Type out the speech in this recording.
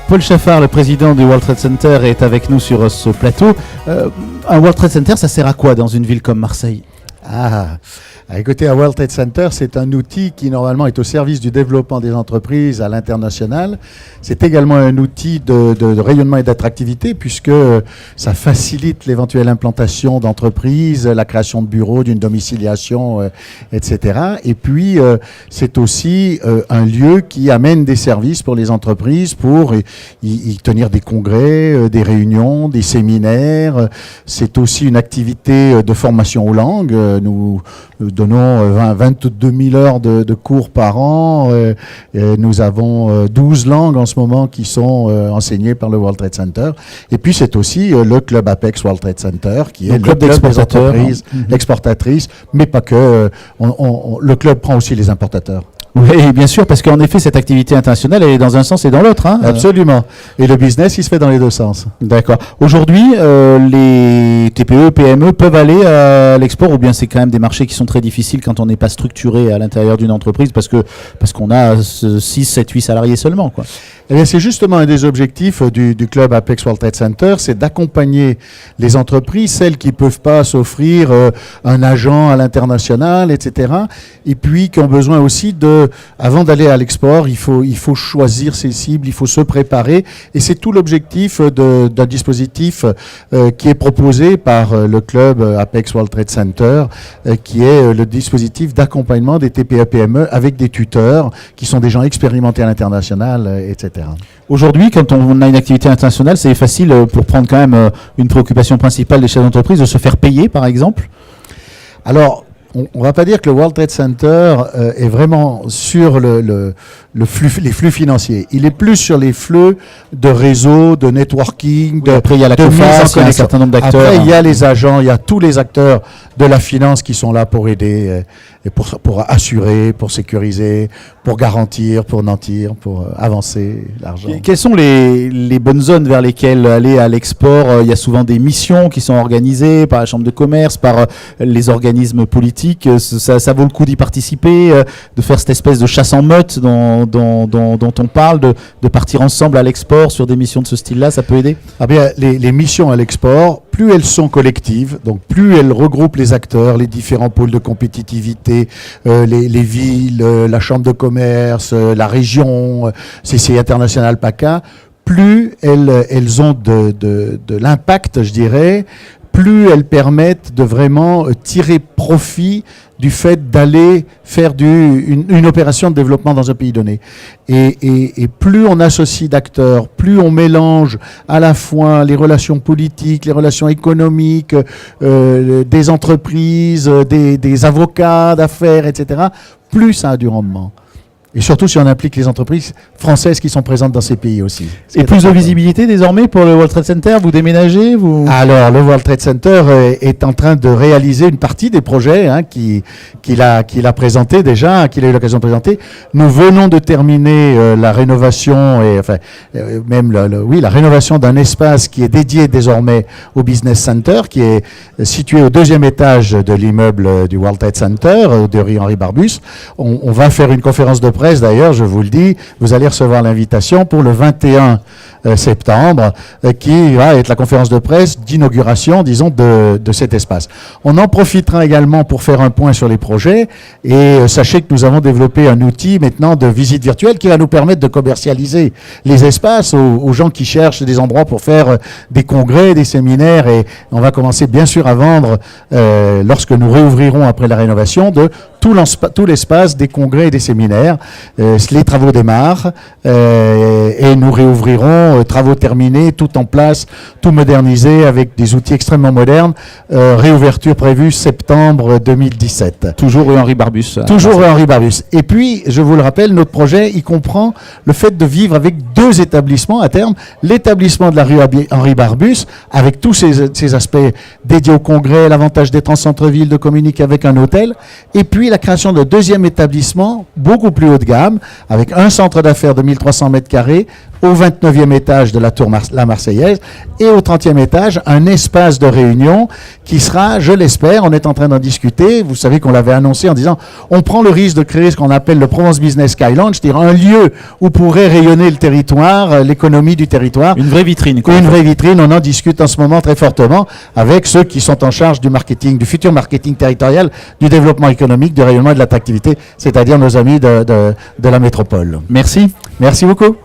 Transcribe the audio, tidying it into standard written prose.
Paul Chaffard, le président du World Trade Center, est avec nous sur ce plateau. Un World Trade Center, ça sert à quoi dans une ville comme Marseille ? Écoutez, un World Trade Center, c'est un outil qui normalement est au service du développement des entreprises à l'international. C'est également un outil de rayonnement et d'attractivité puisque ça facilite l'éventuelle implantation d'entreprises, la création de bureaux, d'une domiciliation, etc. Et puis, c'est aussi un lieu qui amène des services pour les entreprises pour y tenir des congrès, des réunions, des séminaires. C'est aussi une activité de formation aux langues. Nous donnons 22 000 heures de cours par an. Nous avons 12 langues en ce moment qui sont enseignées par le World Trade Center. Et puis, c'est aussi le club Apex World Trade Center, qui est le club des entreprises exportatrices, mais pas que. Le club prend aussi les importateurs. Oui, bien sûr, parce qu'en effet, cette activité internationale, elle est dans un sens et dans l'autre. Hein. Absolument. Et le business, il se fait dans les deux sens. D'accord. Aujourd'hui, les TPE, PME peuvent aller à l'export, ou bien c'est quand même des marchés qui sont très difficiles quand on n'est pas structuré à l'intérieur d'une entreprise, parce qu'on a 6, 7, 8 salariés seulement, quoi. Eh bien, c'est justement un des objectifs du club Apex World Trade Center, c'est d'accompagner les entreprises, celles qui ne peuvent pas s'offrir un agent à l'international, etc. Et puis qui ont besoin aussi avant d'aller à l'export, il faut choisir ses cibles, il faut se préparer. Et c'est tout l'objectif d'un dispositif qui est proposé par le club Apex World Trade Center, qui est le dispositif d'accompagnement des TPE-PME avec des tuteurs qui sont des gens expérimentés à l'international, etc. Aujourd'hui, quand on a une activité internationale, c'est facile pour prendre quand même une préoccupation principale des chefs d'entreprise de se faire payer, par exemple ? Alors, on ne va pas dire que le World Trade Center est vraiment sur les flux financiers. Il est plus sur les flux de réseau, de networking, après il y a la confiance, il y a un certain nombre d'acteurs. Après, il y a les agents, il y a tous les acteurs de la finance qui sont là pour aider, et pour assurer, pour sécuriser, pour garantir, pour nantir, pour avancer l'argent. Et quelles sont les bonnes zones vers lesquelles aller à l'export ? Il y a souvent des missions qui sont organisées par la Chambre de commerce, par les organismes politiques. Ça vaut le coup d'y participer, de faire cette espèce de chasse en meute dont on parle, de partir ensemble à l'export sur des missions de ce style-là, ça peut aider ? Ah bien, les missions à l'export, plus elles sont collectives, donc plus elles regroupent les acteurs, les différents pôles de compétitivité, les villes, la chambre de commerce, la région, CCI International PACA, plus elles ont de l'impact, je dirais, plus elles permettent de vraiment tirer profit du fait d'aller faire une opération de développement dans un pays donné. Et plus on associe d'acteurs, plus on mélange à la fois les relations politiques, les relations économiques, des entreprises, des avocats d'affaires, etc., plus ça a du rendement. Et surtout si on implique les entreprises françaises qui sont présentes dans ces pays aussi. Et plus de visibilité désormais pour le World Trade Center ? Vous déménagez ? Alors, le World Trade Center est en train de réaliser une partie des projets qu'il a présenté déjà, qu'il a eu l'occasion de présenter. Nous venons de terminer la rénovation, la rénovation d'un espace qui est dédié désormais au Business Center, qui est situé au 2e étage de l'immeuble du World Trade Center, de rue Henri Barbus. On va faire une conférence de presse. D'ailleurs, je vous le dis, vous allez recevoir l'invitation pour le 21 septembre, qui va être la conférence de presse d'inauguration, disons, de cet espace. On en profitera également pour faire un point sur les projets, et sachez que nous avons développé un outil maintenant de visite virtuelle qui va nous permettre de commercialiser les espaces aux gens qui cherchent des endroits pour faire des congrès, des séminaires, et on va commencer bien sûr à vendre, lorsque nous réouvrirons après la rénovation, de tout l'espace des congrès et des séminaires. Les travaux démarrent et nous réouvrirons, travaux terminés, tout en place, tout modernisé avec des outils extrêmement modernes. Réouverture prévue septembre 2017. Toujours rue Henri Barbus. Toujours rue Henri Barbus. Et puis, je vous le rappelle, notre projet, il comprend le fait de vivre avec 2 établissements à terme. L'établissement de la rue Henri Barbus, avec tous ces aspects dédiés au congrès, l'avantage d'être en centre-ville, de communiquer avec un hôtel, et puis la création de 2e établissement, beaucoup plus haut de gamme, avec un centre d'affaires de 1300 mètres carrés, au 29e étage de la tour La Marseillaise et au 30e étage, un espace de réunion qui sera, je l'espère, on est en train d'en discuter, vous savez qu'on l'avait annoncé en disant on prend le risque de créer ce qu'on appelle le Provence Business Sky Lounge, c'est-à-dire un lieu où pourrait rayonner le territoire, l'économie du territoire. Une vraie vitrine, quoi. Une vraie vitrine, on en discute en ce moment très fortement avec ceux qui sont en charge du marketing, du futur marketing territorial, du développement économique, du rayonnement et de l'attractivité, c'est-à-dire nos amis de la métropole. Merci. Merci beaucoup.